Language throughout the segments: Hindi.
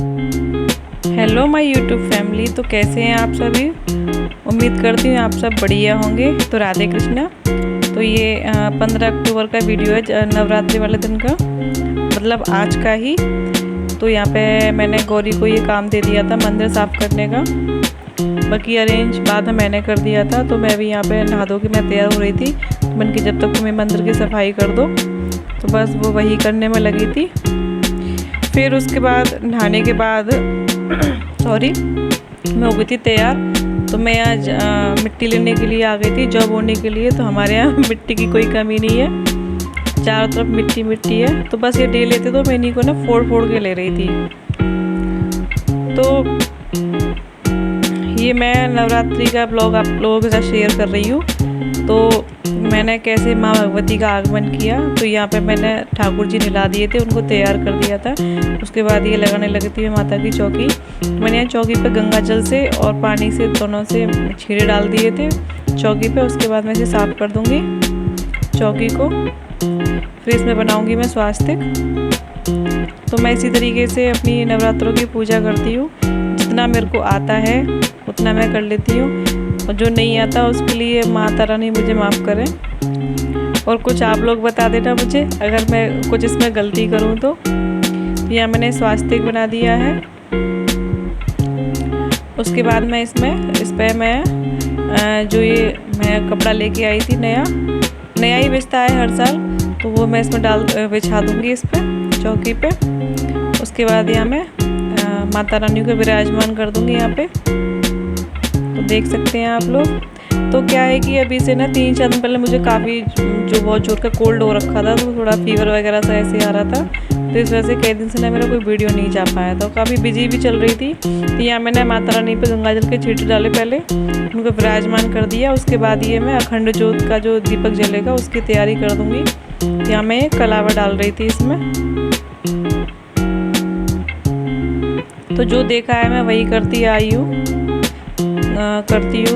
Hello my YouTube family. तो कैसे हैं आप सभी? उम्मीद करती हूँ आप सब बढ़िया होंगे। तो राधे कृष्णा। तो ये 15 अक्टूबर का वीडियो है, नवरात्रि वाले दिन का, मतलब आज का ही। तो यहाँ पे मैंने गौरी को ये काम दे दिया था मंदिर साफ़ करने का। बाकी अरेंज बाद में मैंने कर दिया था। तो मैं भी यहाँ पे नहा धो के मैं तैयार हो रही थी। तो मैंने कि जब तक तुम्हें मंदिर की सफाई कर दो, तो बस वो वही करने में लगी थी। फिर उसके बाद नहाने के बाद सॉरी मैं हो गई थी तैयार। तो मैं आज मिट्टी लेने के लिए आ गई थी, जॉब होने के लिए। तो हमारे यहाँ मिट्टी की कोई कमी नहीं है, चारों तरफ मिट्टी मिट्टी है। तो बस ये डे लेते तो मैं इन्हीं को ना फोड़ फोड़ के ले रही थी। तो ये मैं नवरात्रि का ब्लॉग आप लोगों के साथ शेयर कर रही हूँ। तो मैंने कैसे माँ भगवती का आगमन किया। तो यहाँ पे मैंने ठाकुर जी नहला दिए थे, उनको तैयार कर दिया था। उसके बाद ये लगाने लगी थी माता की चौकी। मैंने यहाँ चौकी पे गंगा जल से और पानी से दोनों से छीड़े डाल दिए थे चौकी पे। उसके बाद मैं इसे साफ़ कर दूँगी चौकी को। फिर इसमें बनाऊँगी मैं स्वास्तिक। तो मैं इसी तरीके से अपनी नवरात्रों की पूजा करती हूँ। जितना मेरे को आता है उतना मैं कर लेती हूँ, और जो नहीं आता उसके लिए माता रानी मुझे माफ़ करें। और कुछ आप लोग बता देना मुझे अगर मैं कुछ इसमें गलती करूँ तो। यहाँ मैंने स्वास्तिक बना दिया है। उसके बाद मैं इस पर मैं जो ये मैं कपड़ा लेके आई थी नया ही बिछता है हर साल, तो वो मैं इसमें बिछा दूँगी इस पर चौकी पे। उसके बाद यहाँ मैं माता रानी को विराजमान कर दूँगी यहाँ पे। तो देख सकते हैं आप लोग। तो क्या है कि अभी से ना 3-4 दिन पहले मुझे काफ़ी जो बहुत जोर का कोल्ड हो रखा था, तो थोड़ा फीवर वगैरह सा ऐसे आ रहा था। तो इस वजह से कई दिन से ना मेरा कोई वीडियो नहीं जा पाया था, काफ़ी बिजी भी चल रही थी। तो यहाँ मैंने माता रानी पे गंगा जल के छींटे डाले, पहले उनको विराजमान कर दिया। उसके बाद ये मैं अखंड ज्योत का जो दीपक जलेगा उसकी तैयारी कर दूँगी। तो यहाँ मैं कलावा डाल रही थी इसमें। तो जो देखा है मैं वही करती आई हूँ।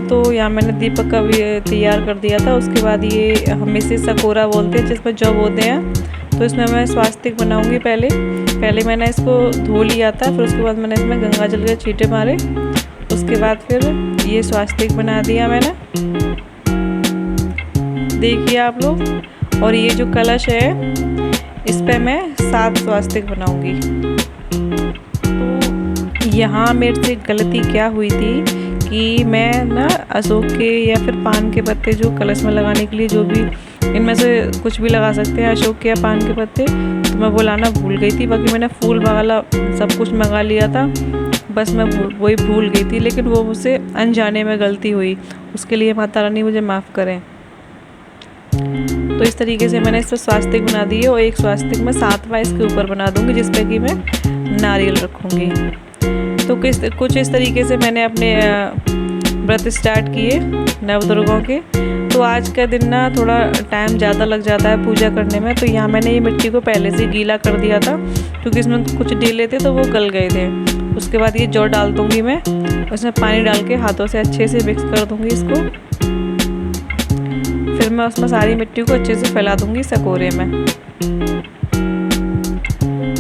तो यहाँ मैंने दीपक का भी तैयार कर दिया था। उसके बाद ये हम इसे सकोरा बोलते हैं, जिसमें जब होते हैं। तो इसमें मैं स्वास्तिक बनाऊंगी। पहले मैंने इसको धो लिया था, फिर उसके बाद मैंने इसमें गंगा जल के छींटे मारे। उसके बाद फिर ये स्वास्तिक बना दिया मैंने, देखिए आप लोग। और ये जो कलश है इस पर मैं 7 स्वास्तिक बनाऊंगी। तो यहाँ मेरे से गलती क्या हुई थी कि मैं ना अशोक के या फिर पान के पत्ते जो कलश में लगाने के लिए, जो भी इनमें से कुछ भी लगा सकते हैं, अशोक के या पान के पत्ते, तो मैं वो लाना भूल गई थी। बाकी मैंने फूल वाला सब कुछ मंगा लिया था, बस मैं वही भूल गई थी। लेकिन वो मुझसे अनजाने में गलती हुई, उसके लिए माता रानी मुझे माफ़ करें। तो इस तरीके से मैंने इस पर स्वास्तिक बना दिए, और एक स्वास्तिक मैं 7वां इसके ऊपर बना दूँगी, जिस पर कि मैं नारियल रखूँगी। तो कुछ इस तरीके से मैंने अपने व्रत स्टार्ट किए नवदुर्गों के। तो आज का दिन ना थोड़ा टाइम ज़्यादा लग जाता है पूजा करने में। तो यहाँ मैंने ये मिट्टी को पहले से गीला कर दिया था, क्योंकि इसमें कुछ ढीले थे तो वो गल गए थे। उसके बाद ये जौ डाल दूँगी मैं, उसमें पानी डाल के हाथों से अच्छे से मिक्स कर दूँगी इसको। फिर मैं उसमें सारी मिट्टी को अच्छे से फैला दूँगी सकोरे में।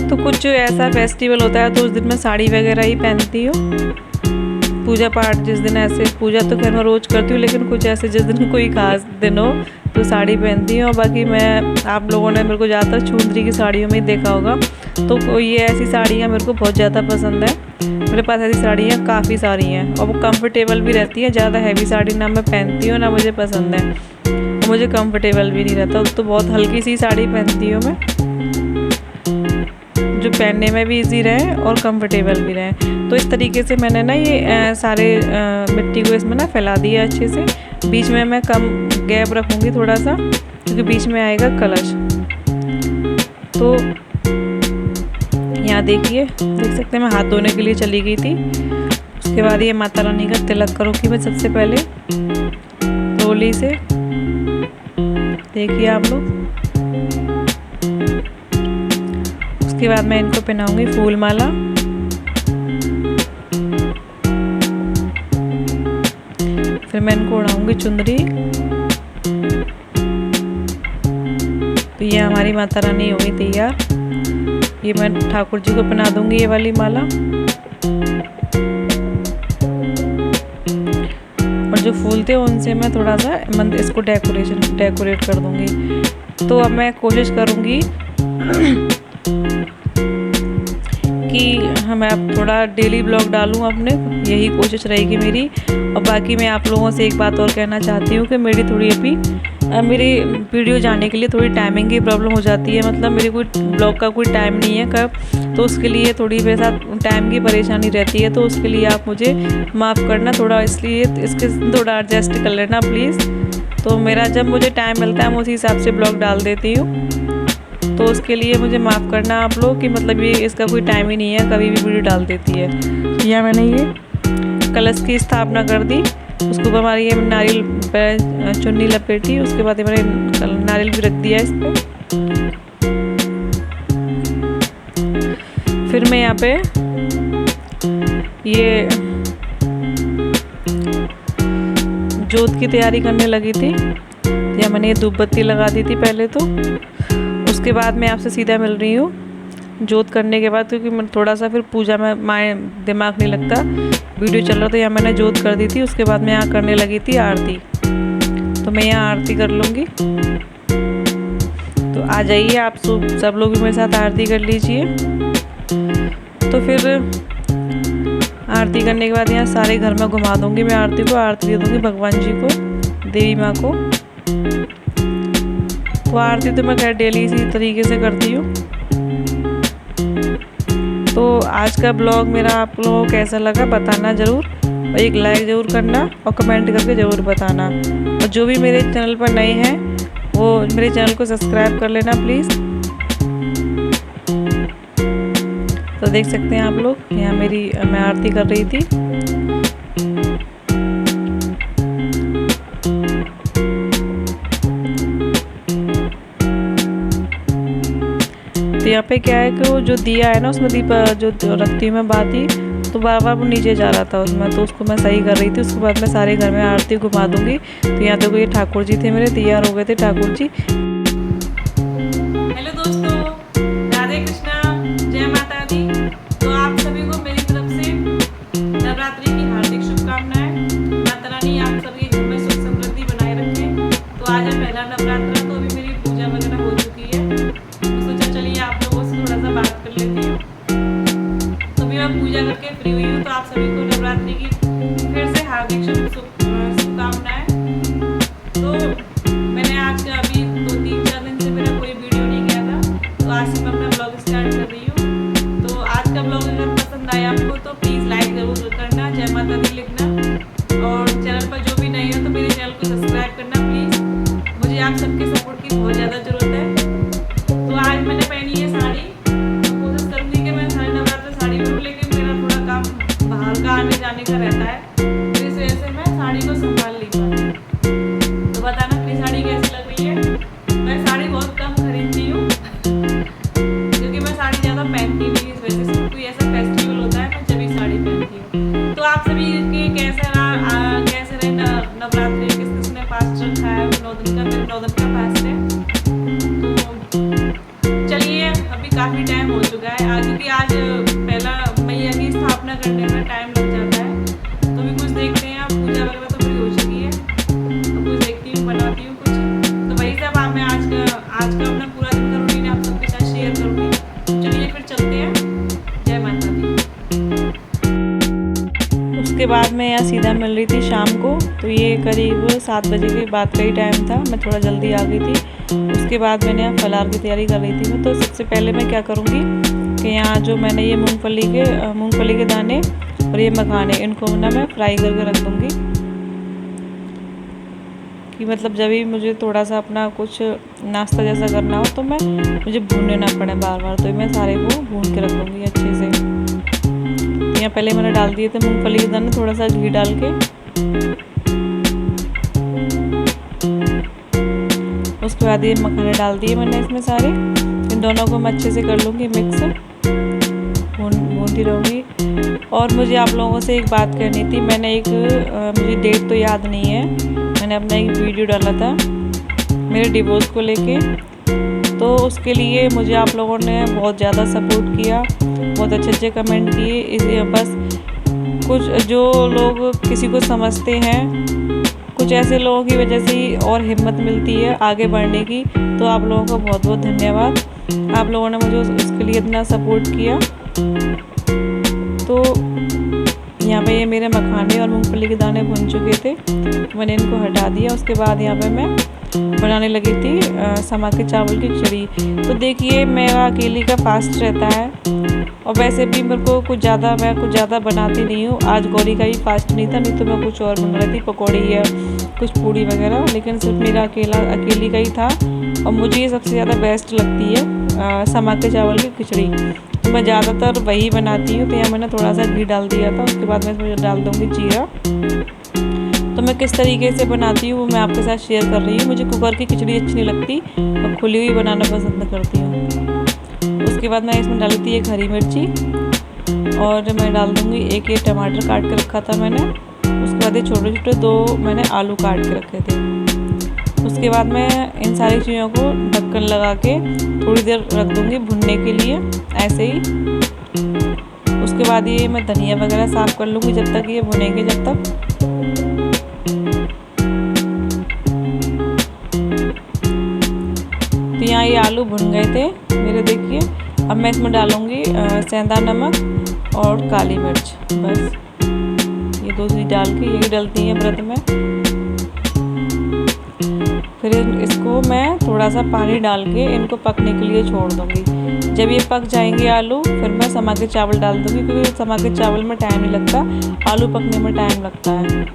तो कुछ ऐसा फेस्टिवल होता है तो उस दिन मैं साड़ी वगैरह ही पहनती हूँ। पूजा पाठ जिस दिन ऐसे, पूजा तो खैर मैं रोज़ करती हूँ, लेकिन कुछ ऐसे जिस दिन कोई खास दिन हो तो साड़ी पहनती हूँ। और बाकी मैं, आप लोगों ने मेरे को ज़्यादातर चुंदरी की साड़ियों में ही देखा होगा। तो ये ऐसी साड़ियाँ मेरे को बहुत ज़्यादा पसंद है। मेरे पास ऐसी साड़ियाँ काफ़ी सारी हैं, और वो कंफर्टेबल भी रहती है। ज़्यादा हैवी साड़ी ना मैं पहनती हूँ ना मुझे पसंद है, और मुझे कंफर्टेबल भी नहीं रहता। तो बहुत हल्की सी साड़ी पहनती हूँ मैं, जो पहनने में भी इजी रहे और कंफर्टेबल भी रहे। तो इस तरीके से मैंने ना ये सारे मिट्टी को इसमें ना फैला दिया अच्छे से। बीच में मैं कम गैप रखूँगी थोड़ा सा, क्योंकि बीच में आएगा कलश। तो यहाँ देखिए, देख सकते हैं मैं हाथ धोने के लिए चली गई थी। उसके बाद ये माता रानी का तिलक करूँगी मैं सबसे पहले रोली से, देखिए आप लोग। उसके बाद मैं इनको पहनाऊंगी फूल माला। फिर मैं इनको उड़ाऊंगी चुंदरी। तो ये हमारी माता रानी हो गई तैयार। ये मैं ठाकुर जी को पहना दूंगी ये वाली माला। और जो फूल थे उनसे मैं थोड़ा सा इसको डेकोरेट कर दूंगी। तो अब मैं कोशिश करूंगी कि मैं अब थोड़ा डेली ब्लॉग डालूं अपने, यही कोशिश रहेगी मेरी। और बाकी मैं आप लोगों से एक बात और कहना चाहती हूँ कि मेरी थोड़ी अभी मेरी वीडियो जाने के लिए थोड़ी टाइमिंग की प्रॉब्लम हो जाती है। मतलब मेरी कोई ब्लॉग का कोई टाइम नहीं है कब, तो उसके लिए थोड़ी मेरे साथ टाइम की परेशानी रहती है। तो उसके लिए आप मुझे माफ़ करना थोड़ा, इसलिए इसके थोड़ा एडजस्ट कर लेना प्लीज़। तो मेरा जब मुझे टाइम मिलता है मैं उसी हिसाब से ब्लॉग डाल देती हूँ। तो उसके लिए मुझे माफ़ करना आप लोग कि मतलब ये इसका कोई टाइम ही नहीं है, कभी भी वीडियो डाल देती है। या मैंने ये कलश की स्थापना कर दी, उसके ऊपर हमारी ये नारियल पे चुन्नी लपेटी, उसके बाद मैंने नारियल भी रख दिया इस पर। फिर मैं यहाँ पे ये जोत की तैयारी करने लगी थी। या मैंने ये धूप बत्ती लगा दी थी पहले तो। उसके बाद मैं आपसे सीधा मिल रही हूँ जोत करने के बाद, क्योंकि मैं थोड़ा सा फिर पूजा में माए दिमाग नहीं लगता, वीडियो चल रहा था। यहाँ मैंने जोत कर दी थी। उसके बाद मैं यहाँ करने लगी थी आरती। तो मैं यहाँ आरती कर लूँगी। तो आ जाइए आप सब लोग भी मेरे साथ आरती कर लीजिए। तो फिर आरती करने के बाद यहाँ सारे घर में घुमा दूँगी मैं आरती को, आरती दे दूँगी भगवान जी को, देवी माँ को। तो आरती तो मैं खैर डेली इसी तरीके से करती हूँ। तो आज का ब्लॉग मेरा आप लोगों को कैसा लगा बताना ज़रूर, और एक लाइक ज़रूर करना और कमेंट करके ज़रूर बताना। और जो भी मेरे चैनल पर नए हैं वो मेरे चैनल को सब्सक्राइब कर लेना प्लीज़। तो देख सकते हैं आप लोग, यहाँ मैं आरती कर रही थी। तो यहाँ पे क्या है कि वो जो दिया है ना उसमें दीप जो रखती हूँ मैं बाती, तो बार बार वो नीचे जा रहा था उसमें, तो उसको मैं सही कर रही थी। उसके बाद मैं सारे घर में आरती घुमा दूँगी। तो यहाँ देखो ये ठाकुर जी थे मेरे, तैयार हो गए थे ठाकुर जी। हेलो दोस्तों, राधे कृष्णा, जय माता दी। तो आप सभी को मेरी तरफ से नवरात्रि की हार्दिक शुभकामनाएं। माता रानी आप सभी घर में सुख समृद्धि बनाए रखें। तो आज है पहला नवरात्र, तो अभी मेरी पूजा वगैरह हो चुकी है। तो सोचा चलिए आप लोगों से थोड़ा सा बात कर लेती हूँ। तो अभी मैं पूजा करके फ्री हुई हूँ। तो आप सभी को नवरात्रि की फिर से हार्दिक शुभकामनाएं। तो मैंने आज अभी 2-3-4 दिन से मेरा कोई वीडियो नहीं किया था, तो आज से मैं अपना ब्लॉग स्टार्ट कर रही हूँ। तो आज का ब्लॉग अगर पसंद आया आपको तो प्लीज़ लाइक ज़रूर करना, जय माता दी लिखना, और चैनल पर जो भी नए हो तो मेरे चैनल को सब्सक्राइब करना प्लीज़। मुझे आप सबके सपोर्ट की बहुत ज़्यादा ज़रूरत है। तो आज मैंने पहनी है साड़ी। तो कोशिश करूँगी कि मैं सारी नवरात्र साड़ी पहनूँ, लेकिन मेरा थोड़ा काम बाहर का आने जाने का रहता है, तो इस वजह से मैं साड़ी को संभाल नहीं पाती। तो बताना मेरी साड़ी कैसी लग रही है। मैं साड़ी बहुत कम खरीदती हूँ क्योंकि मैं साड़ी ज़्यादा पहनती नहीं, इस वजह से कोई ऐसा फेस्टिवल होता है मैं जब साड़ी पहनती हूँ। तो आप सभी के कैसे रहे नवरात्रि, किस किसने फास्ट रखा है 9 दिन का, मेरे 9 दिन का फास्ट है। तो चलिए अभी काफ़ी टाइम हो चुका है, क्योंकि आज पहला मैया की स्थापना करने में टाइम लग जाता है। तो अभी कुछ देखते हैं, पूजा वगैरह तो पूरी हो चुकी है, तो कुछ देखती हूँ, बनाती हूँ कुछ। तो वही सब मैं आज का अपना पूरा दिन का रूटीन आप सबके साथ शेयर करूँगी। चलिए फिर चलते हैं, जय माता दी। उसके बाद मैं यहाँ सीधा मिल रही थी शाम को। तो ये करीब 7 बजे के बाद का ही टाइम था, मैं थोड़ा जल्दी आ गई थी। उसके बाद मैंने यहाँ फलार की तैयारी कर रही थी मैं। तो सबसे पहले मैं क्या करूँगी कि यहाँ जो मैंने ये मूंगफली के दाने और ये मखाने, इनको ना मैं फ्राई करके रख दूँगी, कि मतलब जब भी मुझे थोड़ा सा अपना कुछ नाश्ता जैसा करना हो तो मुझे भूनने ना पड़े बार बार। तो मैं सारे को भून के रख दूँगी अच्छे से। तो यहाँ पहले मैंने डाल दिए थे मूंगफली के दाने, थोड़ा सा घी डाल के। उसके बाद ये मखाने डाल दिए मैंने इसमें सारे। इन दोनों को मैं अच्छे से कर लूँगी मिक्स, भूनती रहूँगी। और मुझे आप लोगों से एक बात करनी थी। मैंने मुझे डेट तो याद नहीं है, मैंने अपना एक वीडियो डाला था मेरे डिवोर्स को लेके। तो उसके लिए मुझे आप लोगों ने बहुत ज़्यादा सपोर्ट किया, बहुत अच्छे अच्छे कमेंट किए। इस बस कुछ जो लोग किसी को समझते हैं, कुछ ऐसे लोगों की वजह से ही और हिम्मत मिलती है आगे बढ़ने की। तो आप लोगों को बहुत बहुत धन्यवाद, आप लोगों ने मुझे उसके लिए इतना सपोर्ट किया। तो यहाँ पे ये मेरे मखाने और मूंगफली के दाने भुन चुके थे, मैंने इनको हटा दिया। उसके बाद यहाँ पे मैं बनाने लगी थी समा के चावल की खिचड़ी। तो देखिए मेरा अकेली का फास्ट रहता है, और वैसे भी मेरे को कुछ ज़्यादा बनाती नहीं हूँ। आज गौरी का ही फास्ट नहीं था, नहीं तो मैं कुछ और बना रही थी, पकौड़ी या कुछ पूड़ी वगैरह, लेकिन सिर्फ मेरा अकेली का ही था। और मुझे ये सबसे ज़्यादा बेस्ट लगती है समा के चावल की खिचड़ी। तो मैं ज़्यादातर वही बनाती हूँ। तो यहाँ मैंने थोड़ा सा घी डाल दिया था, उसके बाद मैं इसमें डाल दूँगी जीरा। तो मैं किस तरीके से बनाती हूँ वो मैं आपके साथ शेयर कर रही हूँ। मुझे कुकर की खिचड़ी अच्छी नहीं लगती, और खुली हुई बनाना पसंद करती हूँ। उसके बाद मैं इसमें डाली थी एक हरी मिर्ची, और मैं डाल दूँगी एक ये टमाटर काट के रखा था मैंने। उसके बाद ये छोटे छोटे 2 मैंने आलू काट के रखे थे। उसके बाद मैं इन सारी चीज़ों को ढक्कन लगा के थोड़ी देर रख दूँगी भुनने के लिए ऐसे ही। उसके बाद ये मैं धनिया वगैरह साफ़ कर लूँगी जब तक ये भुनेंगे। जब तक तो यहाँ ये आलू भुन गए थे मेरे, देखिए। अब मैं इसमें डालूँगी सेंधा नमक और काली मिर्च, बस ये 2 चीज़ डाल के, यही डलती हैं व्रत में। फिर इसको मैं थोड़ा सा पानी डाल के इनको पकने के लिए छोड़ दूँगी। जब ये पक जाएंगे आलू, फिर मैं समा के चावल डाल दूँगी, क्योंकि समा के चावल में टाइम नहीं लगता, आलू पकने में टाइम लगता है।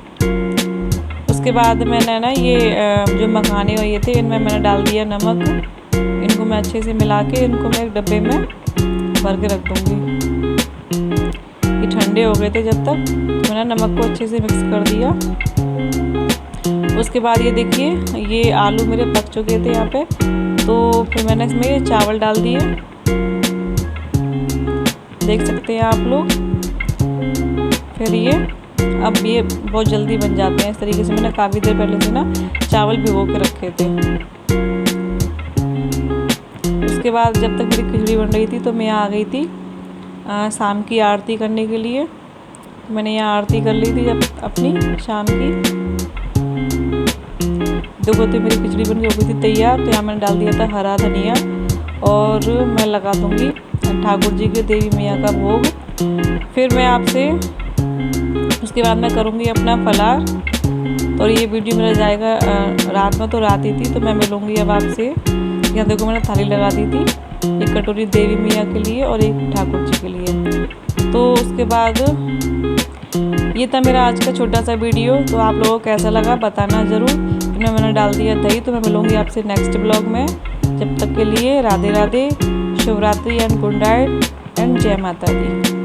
उसके बाद मैंने ना ये जो मखाने और ये थे, इनमें मैंने डाल दिया नमक। इनको मैं अच्छे से मिला के इनको मैं एक डब्बे में भर के रख दूँगी। ये ठंडे हो गए थे जब तक, तो मैंने नमक को अच्छे से मिक्स कर दिया। उसके बाद ये देखिए ये आलू मेरे पक चुके थे यहाँ पे। तो फिर मैंने इसमें चावल डाल दिए, देख सकते हैं आप लोग। फिर ये अब ये बहुत जल्दी बन जाते हैं इस तरीके से। मैंने काफ़ी देर पहले से ना चावल भिगो के रखे थे। उसके बाद जब तक मेरी खिचड़ी बन रही थी, तो मैं यहाँ आ गई थी शाम की आरती करने के लिए। मैंने यहाँ आरती कर ली थी जब अपनी शाम की। देखो तो मेरी खिचड़ी बन के हो गई थी तैयार। तो यहाँ मैंने डाल दिया था हरा धनिया, और मैं लगा दूँगी ठाकुर जी के देवी मैया का भोग। फिर मैं आपसे उसके बाद मैं करूँगी अपना फलार। और ये वीडियो मेरा जाएगा रात में, तो रात ही थी। तो मैं मिलूँगी अब आपसे। यहाँ देखो मैंने थाली लगा दी थी, एक कटोरी देवी मैया के लिए और एक ठाकुर जी के लिए। तो उसके बाद ये था मेरा आज का छोटा सा वीडियो। तो आप लोगों को कैसा लगा बताना ज़रूर। इनमें मैंने डाल दिया दही। तो मैं मिलूँगी आपसे नेक्स्ट ब्लॉग में। जब तक के लिए राधे राधे, शुभ रात्रि एंड गुड नाइट एंड जय माता दी।